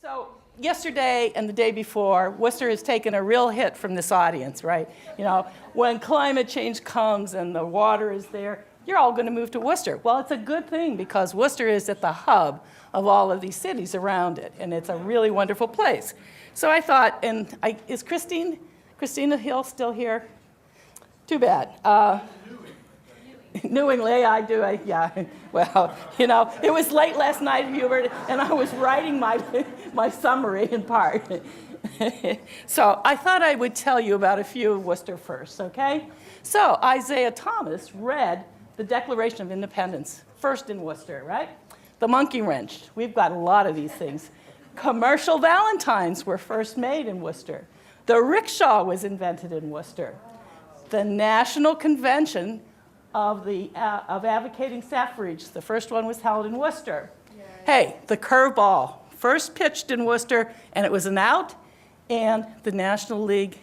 So yesterday and the day before, Worcester has taken a real hit from this audience, right? You know, when climate change comes and the water is there, you're all going to move to Worcester. Well, it's a good thing because Worcester is at the hub of all of these cities around it, and it's a really wonderful place. So I thought, is Christina Hill still here? Too bad. New England, yeah. Well, you know, it was late last night, Hubert, and I was writing my summary in part. So I thought I would tell you about a few of Worcester first, okay? So Isaiah Thomas read the Declaration of Independence first in Worcester, right? The monkey wrench, we've got a lot of these things. Commercial valentines were first made in Worcester. The rickshaw was invented in Worcester. The National Convention of advocating suffrage, the first one was held in Worcester. Yay. Hey, the curveball, first pitched in Worcester, and it was an out, and the National League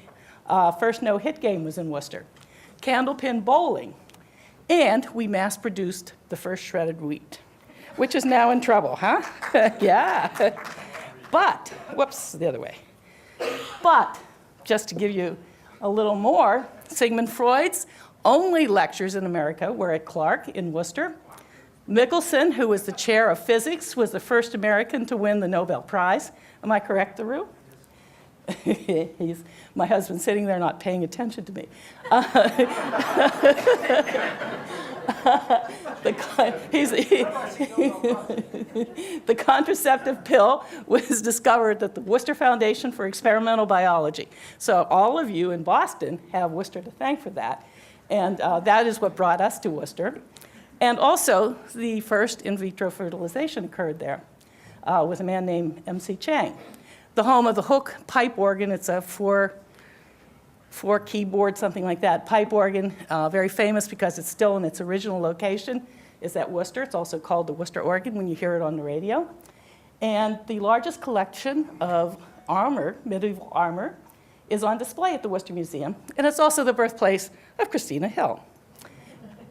first no-hit game was in Worcester. Candlepin bowling, and we mass-produced the first shredded wheat, which is now in trouble, huh? Yeah. But, whoops, the other way. But, just to give you a little more, Sigmund Freud's only lectures in America were at Clark in Worcester. Michelson, who was the chair of physics, was the first American to win the Nobel Prize. Am I correct, Theroux? My husband's sitting there not paying attention to me. The contraceptive pill was discovered at the Worcester Foundation for Experimental Biology. So all of you in Boston have Worcester to thank for that. And that is what brought us to Worcester. And also, the first in vitro fertilization occurred there with a man named M.C. Chang. The home of the Hook pipe organ, it's a four keyboard, something like that, pipe organ, very famous because it's still in its original location, is at Worcester. It's also called the Worcester organ when you hear it on the radio. And the largest collection of armor, medieval armor, is on display at the Worcester Museum, and it's also the birthplace of Christina Hill.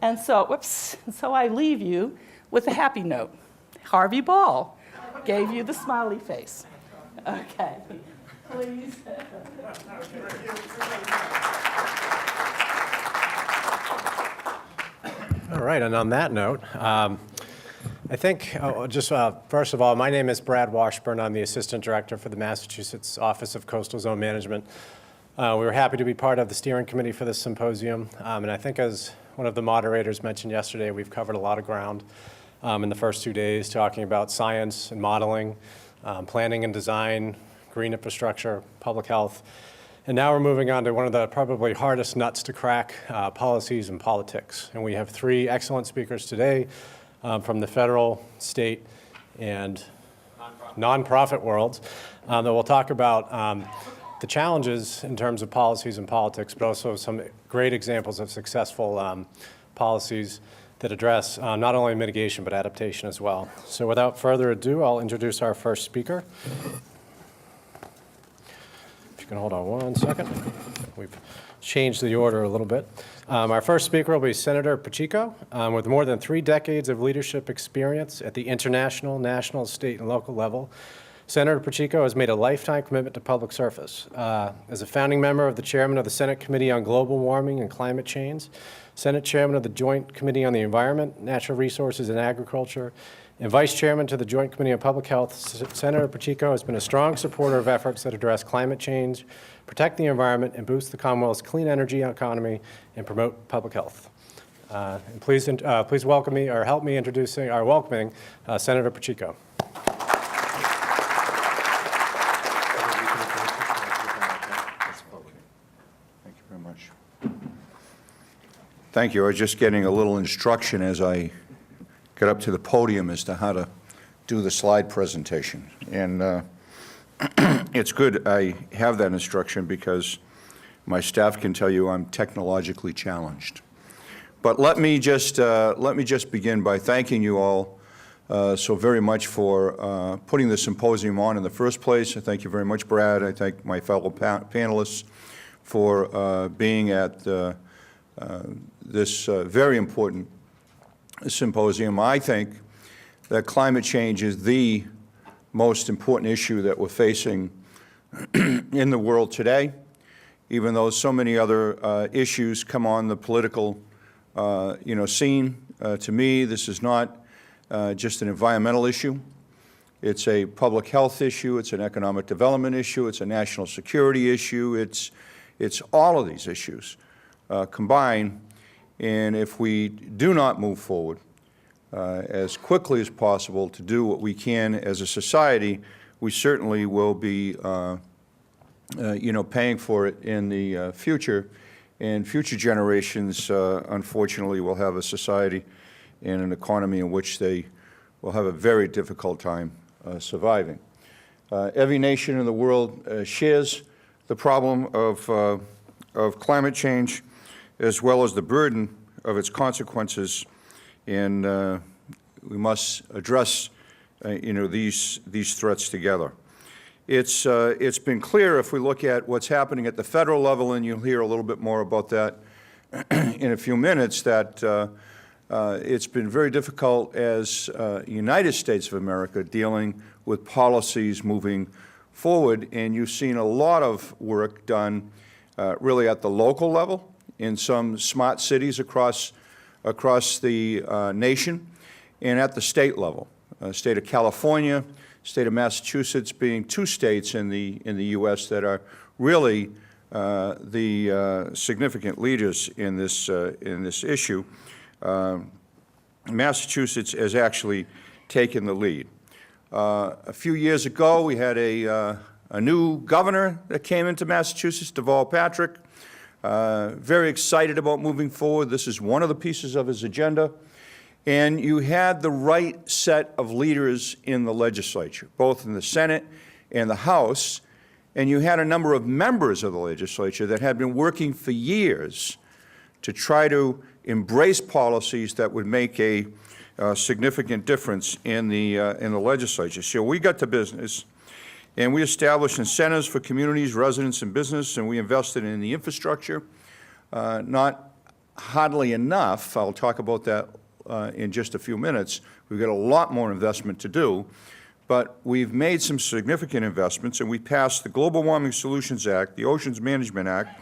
And so, so I leave you with a happy note. Harvey Ball gave you the smiley face. Okay, please. All right, and on that note, I think, first of all, my name is Brad Washburn. I'm the Assistant Director for the Massachusetts Office of Coastal Zone Management. We were happy to be part of the steering committee for this symposium, and I think as one of the moderators mentioned yesterday, we've covered a lot of ground in the first 2 days, talking about science and modeling, planning and design, green infrastructure, public health, and now we're moving on to one of the probably hardest nuts to crack, policies and politics. And we have 3 excellent speakers today from the federal, state, and nonprofit worlds that will talk about the challenges in terms of policies and politics, but also some great examples of successful policies that address not only mitigation, but adaptation as well. So without further ado, I'll introduce our first speaker. If you can hold on one second. We've changed the order a little bit. Our first speaker will be Senator Pacheco. With more than 3 decades of leadership experience at the international, national, state, and local level, Senator Pacheco has made a lifetime commitment to public service. As a founding member of the chairman of the Senate Committee on Global Warming and Climate Change, Senate Chairman of the Joint Committee on the Environment, Natural Resources, and Agriculture, and Vice Chairman to the Joint Committee on Public Health, Senator Pacheco has been a strong supporter of efforts that address climate change, protect the environment, and boost the Commonwealth's clean energy economy, and promote public health. And please welcome me, or help me introducing, or welcoming Senator Pacheco. Thank you. I was just getting a little instruction as I got up to the podium as to how to do the slide presentation. And it's good I have that instruction because my staff can tell you I'm technologically challenged. But let me just begin by thanking you all so very much for putting the symposium on in the first place. I thank you very much, Brad. I thank my fellow panelists for being at this very important symposium. I think that climate change is the most important issue that we're facing in the world today, even though so many other issues come on the political scene. To me, this is not just an environmental issue. It's a public health issue. It's an economic development issue. It's a national security issue. It's all of these issues combined. And if we do not move forward as quickly as possible to do what we can as a society, we certainly will be, paying for it in the future. And future generations, unfortunately, will have a society and an economy in which they will have a very difficult time surviving. Every nation in the world shares the problem of climate change, as well as the burden of its consequences, and we must address, these threats together. It's been clear, if we look at what's happening at the federal level, and you'll hear a little bit more about that in a few minutes, that it's been very difficult as United States of America dealing with policies moving forward, and you've seen a lot of work done really at the local level in some smart cities across the nation, and at the state level. State of California, state of Massachusetts being two states in the U.S. that are really the significant leaders in this issue. Massachusetts has actually taken the lead. A few years ago, we had a new governor that came into Massachusetts, Deval Patrick, very excited about moving forward. This is one of the pieces of his agenda. And you had the right set of leaders in the legislature, both in the Senate and the House, and you had a number of members of the legislature that had been working for years to try to embrace policies that would make a significant difference in the legislature. So we got to business, and we established incentives for communities, residents, and business, and we invested in the infrastructure. Not hardly enough. I'll talk about that in just a few minutes. We've got a lot more investment to do, but we've made some significant investments, and we passed the Global Warming Solutions Act, the Oceans Management Act,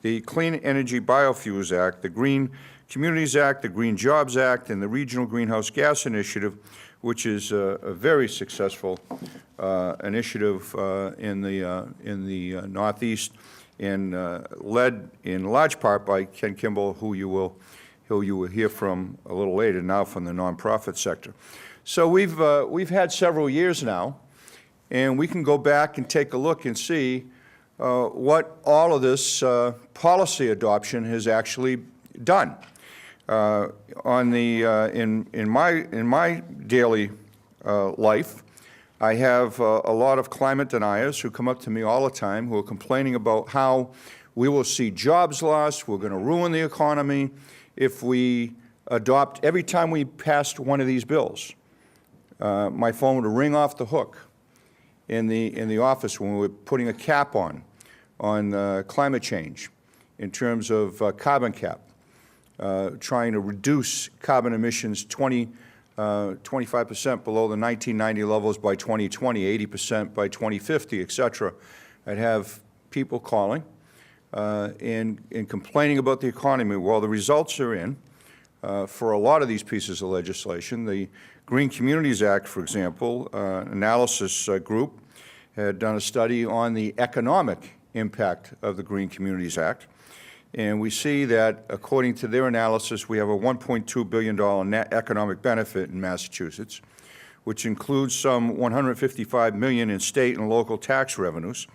the Clean Energy Biofuels Act, the Green Communities Act, the Green Jobs Act, and the Regional Greenhouse Gas Initiative, which is a very successful initiative in the Northeast, and led in large part by Ken Kimball, who you will hear from a little later, now from the nonprofit sector. So we've had several years now, and we can go back and take a look and see what all of this policy adoption has actually done. In my daily life, I have a lot of climate deniers who come up to me all the time, who are complaining about how we will see jobs lost, we're going to ruin the economy if we adopt, every time we passed one of these bills, my phone would ring off the hook in the office when we were putting a cap on climate change in terms of carbon cap, trying to reduce carbon emissions 25% below the 1990 levels by 2020, 80% by 2050, et cetera. I'd have people calling and complaining about the economy. Well, the results are in for a lot of these pieces of legislation. The Green Communities Act, for example, analysis group had done a study on the economic impact of the Green Communities Act. And we see that, according to their analysis, we have a $1.2 billion net economic benefit in Massachusetts, which includes some $155 million in state and local tax revenues.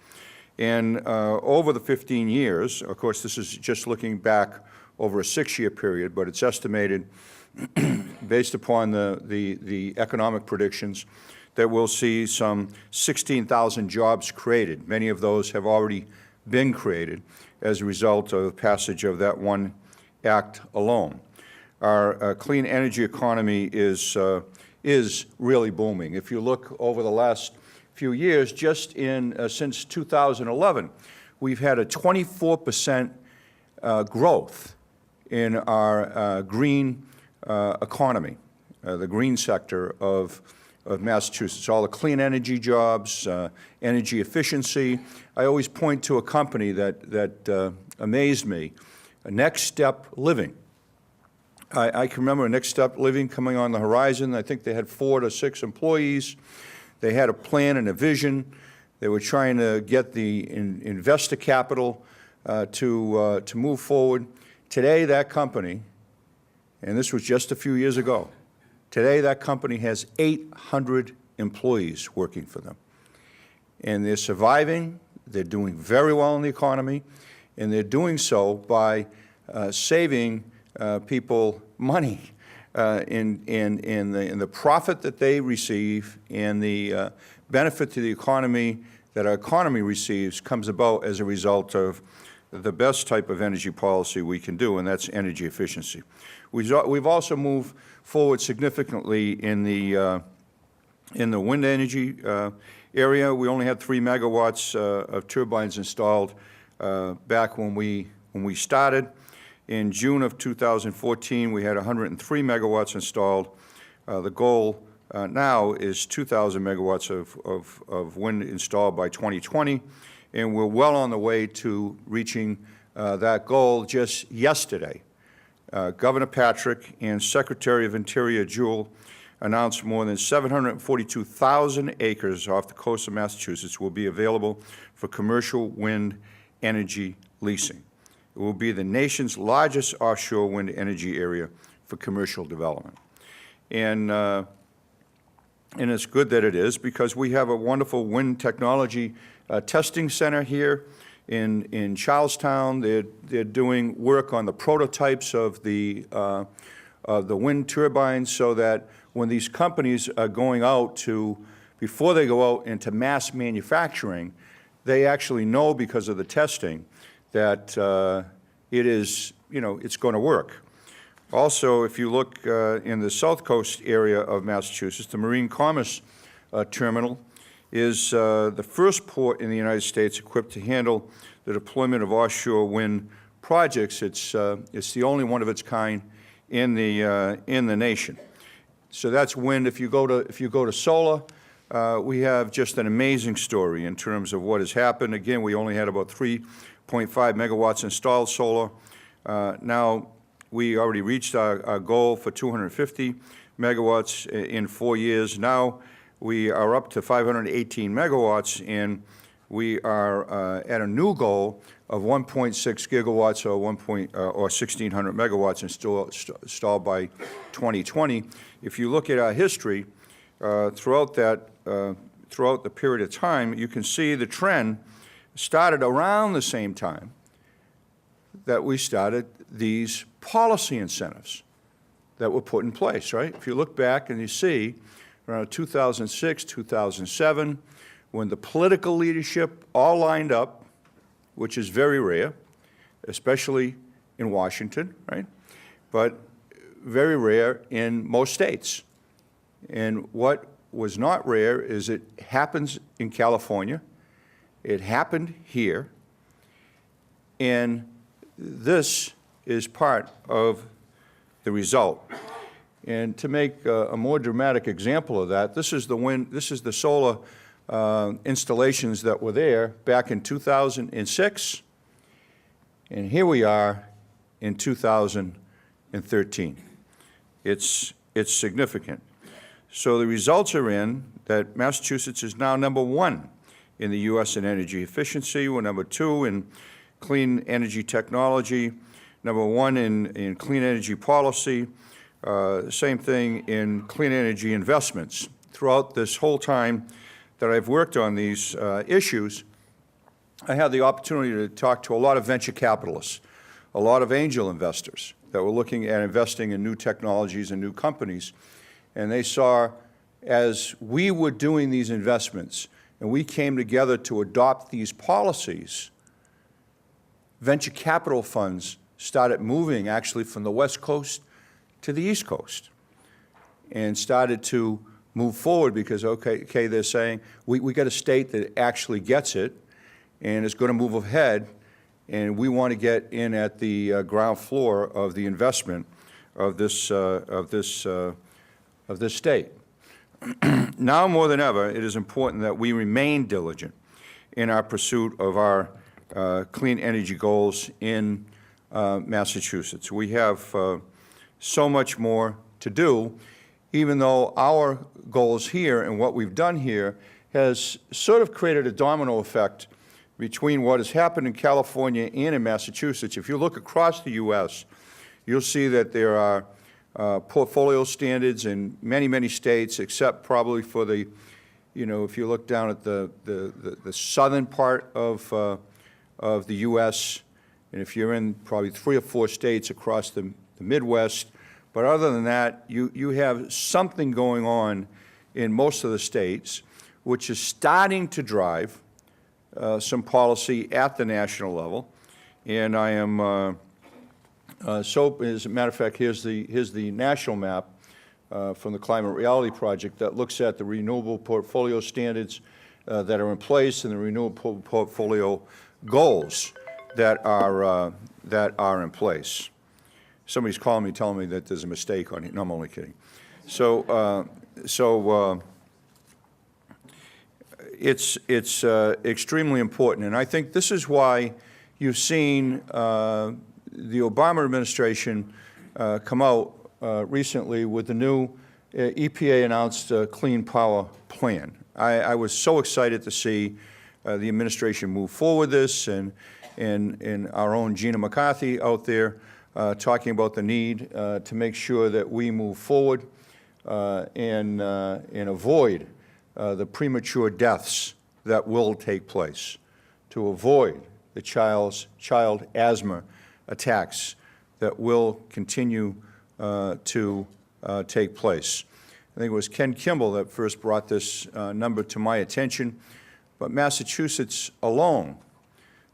And over the 15 years, of course, this is just looking back over a 6-year period, but it's estimated, based upon the economic predictions, that we'll see some 16,000 jobs created. Many of those have already been created as a result of the passage of that one act alone. Our clean energy economy is really booming. If you look over the last few years, just since 2011, we've had a 24% growth in our green economy, the green sector of of Massachusetts, all the clean energy jobs, energy efficiency. I always point to a company that amazed me, Next Step Living. I can remember Next Step Living coming on the horizon. I think they had 4 to 6 employees. They had a plan and a vision. They were trying to get the investor capital to move forward. Today, that company, and this was just a few years ago, today that company has 800 employees working for them. And they're surviving, they're doing very well in the economy, and they're doing so by saving people money in the profit that they receive, and the benefit to the economy that our economy receives comes about as a result of the best type of energy policy we can do, and that's energy efficiency. We've also moved forward significantly in the wind energy area. We only had 3 megawatts of turbines installed back when we started. In June of 2014, we had 103 megawatts installed. The goal now is 2,000 megawatts of wind installed by 2020, and we're well on the way to reaching that goal. Just yesterday, Governor Patrick and Secretary of Interior Jewell announced more than 742,000 acres off the coast of Massachusetts will be available for commercial wind energy leasing. It will be the nation's largest offshore wind energy area for commercial development. And it's good that it is, because we have a wonderful wind technology testing center here in Charlestown. They're doing work on the prototypes of the wind turbines, so that when these companies are going out to, before they go out into mass manufacturing, they actually know, because of the testing, that it is, it's going to work. Also, if you look in the South Coast area of Massachusetts, the Marine Commerce Terminal is the first port in the United States equipped to handle the deployment of offshore wind projects. It's the only one of its kind in the nation. So that's wind. If you go to solar, we have just an amazing story in terms of what has happened. Again, we only had about 3.5 megawatts installed solar. Now we already reached our goal for 250 megawatts in 4 years. Now we are up to 518 megawatts, and we are at a new goal of 1.6 gigawatts, or 1,600 megawatts installed by 2020. If you look at our history throughout the period of time, you can see the trend started around the same time that we started these policy incentives that were put in place, right? If you look back and you see around 2006, 2007, when the political leadership all lined up, which is very rare, especially in Washington, right? But very rare in most states. And what was not rare is it happens in California, it happened here, and this is part of the result. And to make a more dramatic example of that, this is the solar installations that were there back in 2006, and here we are in 2013. It's significant. So the results are in that Massachusetts is now #1 in the U.S. in energy efficiency. We're #2 in clean energy technology, #1 in clean energy policy, same thing in clean energy investments. Throughout this whole time that I've worked on these issues, I had the opportunity to talk to a lot of venture capitalists, a lot of angel investors that were looking at investing in new technologies and new companies. And they saw, as we were doing these investments and we came together to adopt these policies, venture capital funds started moving actually from the West Coast to the East Coast and started to move forward because, okay, they're saying, we got a state that actually gets it and is going to move ahead, and we want to get in at the ground floor of the investment of this state. Now more than ever, it is important that we remain diligent in our pursuit of our clean energy goals in Massachusetts. We have so much more to do, even though our goals here and what we've done here has sort of created a domino effect between what has happened in California and in Massachusetts. If you look across the U.S., you'll see that there are portfolio standards in many, many states, except probably for the, if you look down at the southern part of the U.S., and if you're in probably 3 or 4 states across the Midwest. But other than that, you have something going on in most of the states, which is starting to drive some policy at the national level. And I am so, as a matter of fact, here's the national map from the Climate Reality Project that looks at the renewable portfolio standards that are in place and the renewable portfolio goals that are in place. Somebody's calling me, telling me that there's a mistake on it. No, I'm only kidding. So, it's extremely important, and I think this is why you've seen the Obama administration come out recently with the new EPA announced Clean Power Plan. I was so excited to see the administration move forward this, and our own Gina McCarthy out there talking about the need to make sure that we move forward and avoid the premature deaths that will take place, to avoid the child asthma attacks that will continue to take place. I think it was Ken Kimball that first brought this number to my attention, but Massachusetts alone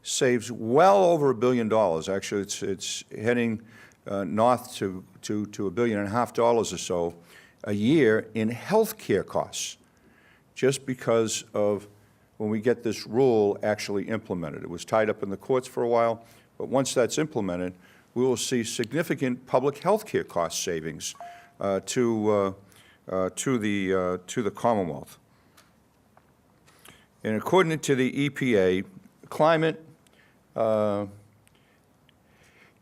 saves well over $1 billion. Actually, it's heading north to $1.5 billion or so a year in health care costs, just because of when we get this rule actually implemented. It was tied up in the courts for a while, but once that's implemented, we will see significant public health care cost savings to the Commonwealth. And according to the EPA, climate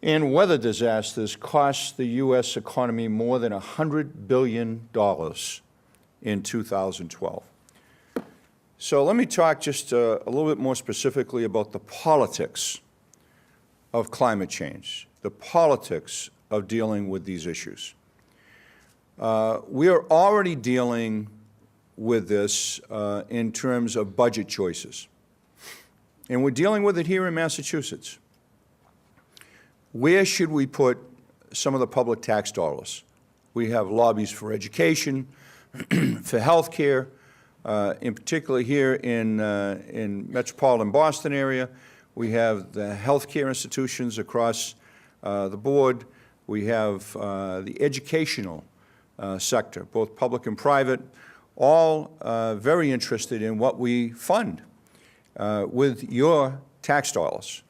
and weather disasters cost the U.S. economy more than $100 billion in 2012. So let me talk just a little bit more specifically about the politics of climate change, the politics of dealing with these issues. We are already dealing with this in terms of budget choices. And we're dealing with it here in Massachusetts. Where should we put some of the public tax dollars? We have lobbies for education, for health care, in particular here in metropolitan Boston area. We have the health care institutions across the board. We have the educational sector, both public and private, all very interested in what we fund with your tax dollars.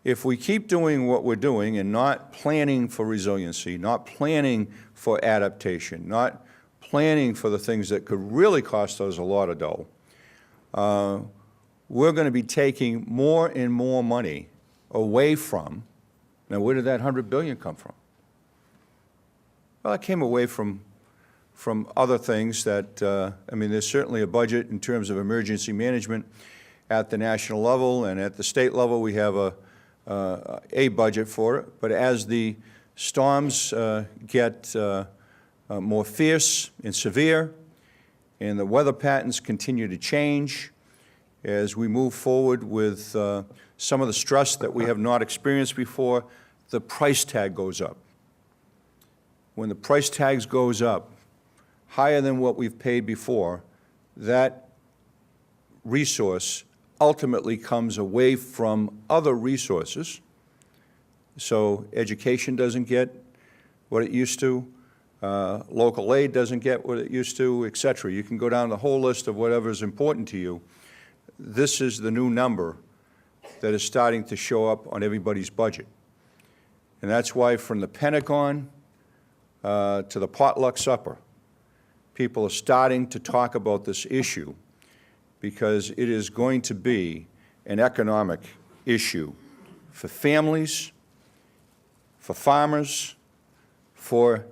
If we keep doing what we're doing and not planning for resiliency, not planning for adaptation, not planning for the things that could really cost us a lot of dough, we're going to be taking more and more money away from. Now, where did that $100 billion come from? Well, it came away from other things that, I mean, there's certainly a budget in terms of emergency management at the national level, and at the state level we have a budget for it. But as the storms get more fierce and severe, and the weather patterns continue to change, as we move forward with some of the stress that we have not experienced before, the price tag goes up. When the price tags goes up higher than what we've paid before, that resource ultimately comes away from other resources. So education doesn't get what it used to, local aid doesn't get what it used to, et cetera. You can go down the whole list of whatever is important to you. This is the new number that is starting to show up on everybody's budget. And that's why from the Pentagon to the potluck supper, people are starting to talk about this issue because it is going to be an economic issue for families, for farmers, for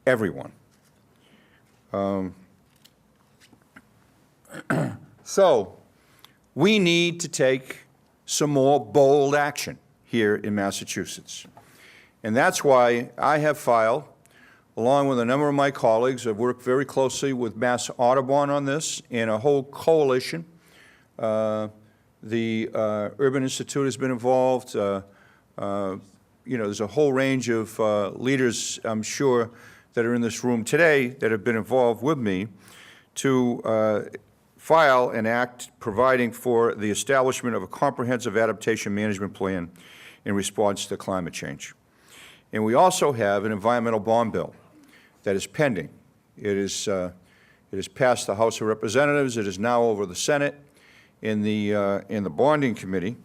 everyone. So we need to take some more bold action here in Massachusetts. And that's why I have filed, along with a number of my colleagues, I've worked very closely with Mass Audubon on this and a whole coalition. The Urban Institute has been involved. There's a whole range of leaders, I'm sure, that are in this room today that have been involved with me to file an act providing for the establishment of a comprehensive adaptation management plan in response to climate change. And we also have an environmental bond bill that is pending. It is passed the House of Representatives. It is now over the Senate in the bonding committee.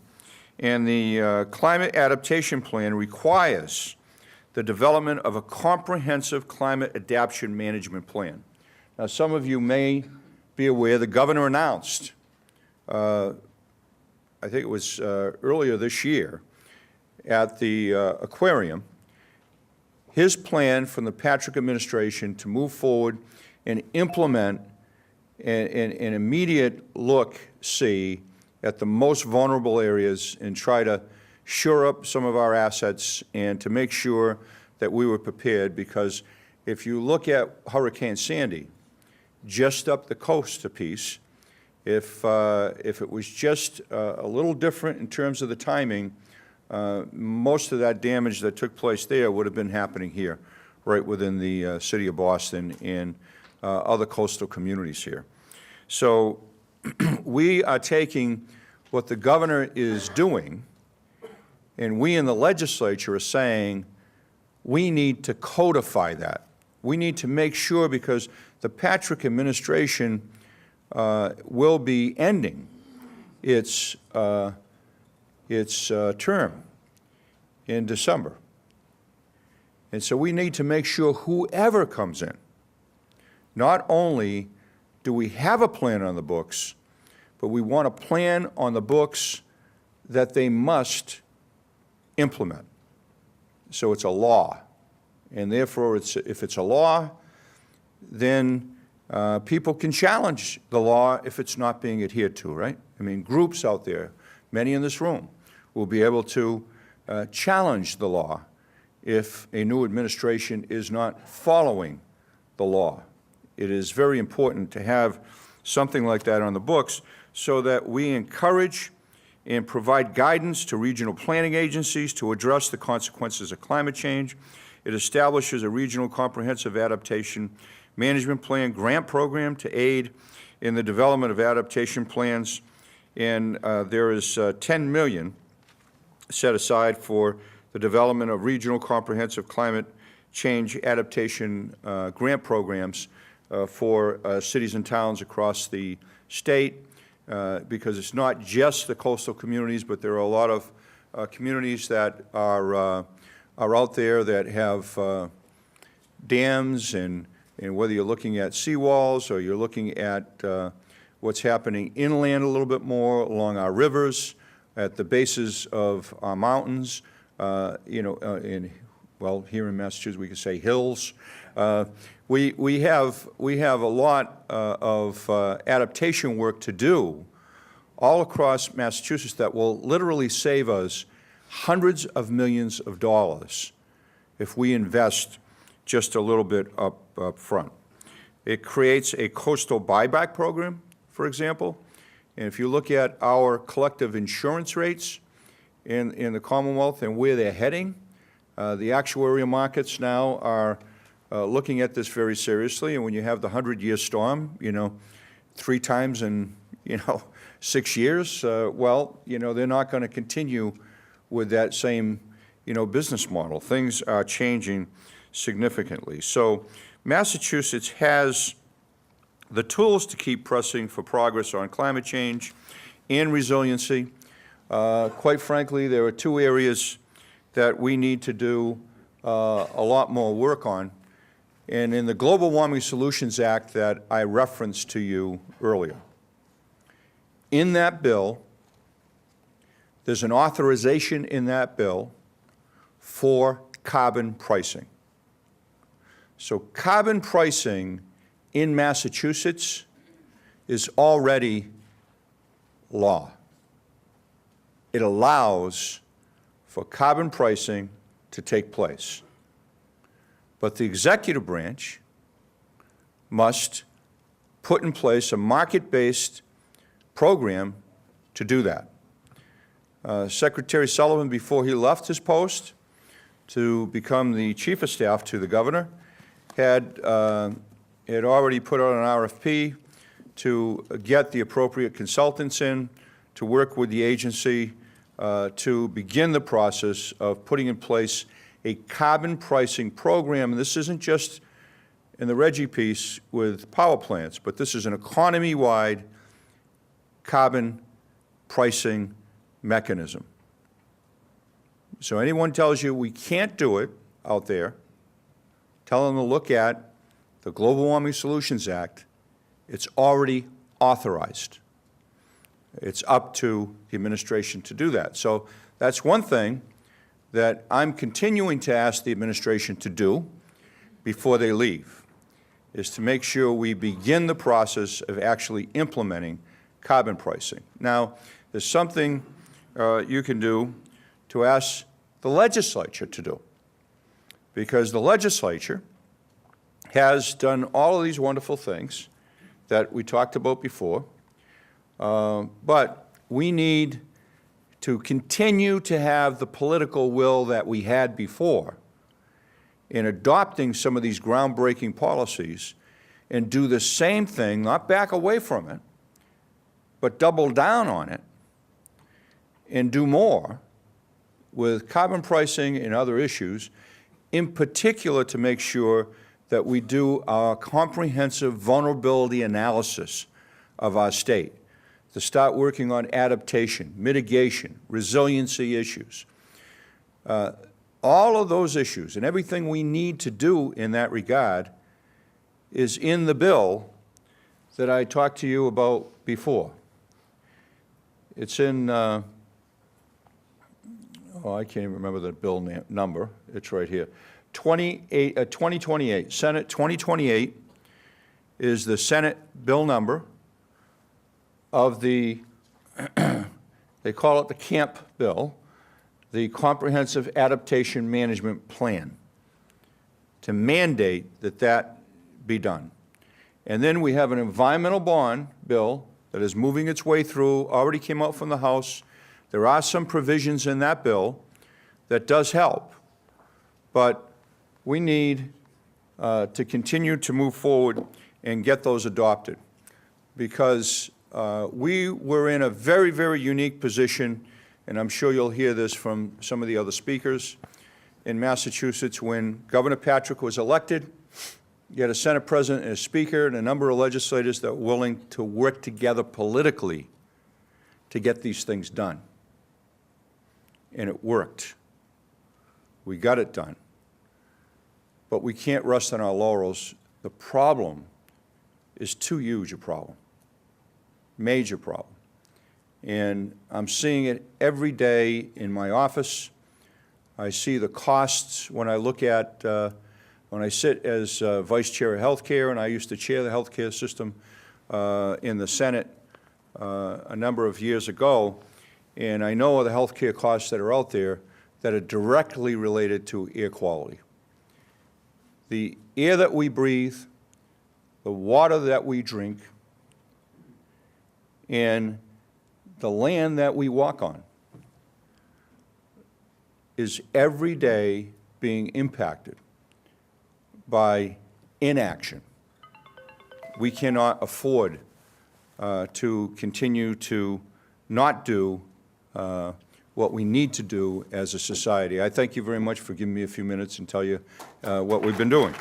And the climate adaptation plan requires the development of a comprehensive climate adaptation management plan. Now, some of you may be aware the governor announced, I think it was earlier this year, at the aquarium, his plan from the Patrick administration to move forward and implement an immediate look-see at the most vulnerable areas and try to shore up some of our assets and to make sure that we were prepared, because if you look at Hurricane Sandy, just up the coast a piece, if it was just a little different in terms of the timing, most of that damage that took place there would have been happening here, right within the city of Boston and other coastal communities here. So we are taking what the governor is doing, and we in the legislature are saying we need to codify that. We need to make sure, because the Patrick administration will be ending its term in December. And so we need to make sure whoever comes in, not only do we have a plan on the books, but we want a plan on the books that they must implement. So it's a law. And therefore, if it's a law, then people can challenge the law if it's not being adhered to, right? I mean, groups out there, many in this room, will be able to challenge the law if a new administration is not following the law. It is very important to have something like that on the books so that we encourage and provide guidance to regional planning agencies to address the consequences of climate change. It establishes a regional comprehensive adaptation management plan grant program to aid in the development of adaptation plans, and there is $10 million set aside for the development of regional comprehensive climate change adaptation grant programs for cities and towns across the state, because it's not just the coastal communities, but there are a lot of communities that are out there that have dams, and whether you're looking at seawalls or you're looking at what's happening inland a little bit more along our rivers, at the bases of our mountains, well, here in Massachusetts we could say hills. We have a lot of adaptation work to do all across Massachusetts that will literally save us hundreds of millions of dollars if we invest just a little bit up front. It creates a coastal buyback program, for example, and if you look at our collective insurance rates in the Commonwealth and where they're heading, the actuarial markets now are looking at this very seriously, and when you have the 100-year storm, 3 times in, 6 years, well, they're not going to continue with that same, business model. Things are changing significantly. So Massachusetts has the tools to keep pressing for progress on climate change and resiliency. Quite frankly, there are 2 areas that we need to do a lot more work on. And in the Global Warming Solutions Act that I referenced to you earlier, in that bill, there's an authorization in that bill for carbon pricing. So carbon pricing in Massachusetts is already law. It allows for carbon pricing to take place. But the executive branch must put in place a market-based program to do that. Secretary Sullivan, before he left his post to become the chief of staff to the governor, had already put out an RFP to get the appropriate consultants in to work with the agency to begin the process of putting in place a carbon pricing program. And this isn't just in the Reggie piece with power plants, but this is an economy-wide carbon pricing mechanism. So anyone tells you we can't do it out there, tell them to look at the Global Warming Solutions Act. It's already authorized. It's up to the administration to do that. So that's one thing that I'm continuing to ask the administration to do before they leave, is to make sure we begin the process of actually implementing carbon pricing. Now, there's something you can do to ask the legislature to do, because the legislature has done all of these wonderful things that we talked about before, but we need to continue to have the political will that we had before in adopting some of these groundbreaking policies and do the same thing, not back away from it, but double down on it and do more with carbon pricing and other issues, in particular to make sure that we do our comprehensive vulnerability analysis of our state, to start working on adaptation, mitigation, resiliency issues. All of those issues and everything we need to do in that regard is in the bill that I talked to you about before. It's in, I can't even remember the bill number. It's right here. 2028, Senate 2028 is the Senate bill number of the, they call it the CAMP bill, the Comprehensive Adaptation Management Plan, to mandate that that be done. And then we have an environmental bond bill that is moving its way through, already came out from the House. There are some provisions in that bill that does help, but we need to continue to move forward and get those adopted, because we were in a very, very unique position, and I'm sure you'll hear this from some of the other speakers in Massachusetts. When Governor Pacheco was elected, you had a Senate President and a Speaker and a number of legislators that were willing to work together politically to get these things done. And it worked. We got it done. But we can't rest on our laurels. The problem is too huge a problem, major problem. And I'm seeing it every day in my office. I see the costs when I look at, when I sit as Vice Chair of Healthcare, and I used to chair the healthcare system in the Senate a number of years ago, and I know the healthcare costs that are out there that are directly related to air quality. The air that we breathe, the water that we drink, and the land that we walk on is every day being impacted by inaction. We cannot afford to continue to not do what we need to do as a society. I thank you very much for giving me a few minutes and tell you what we've been doing.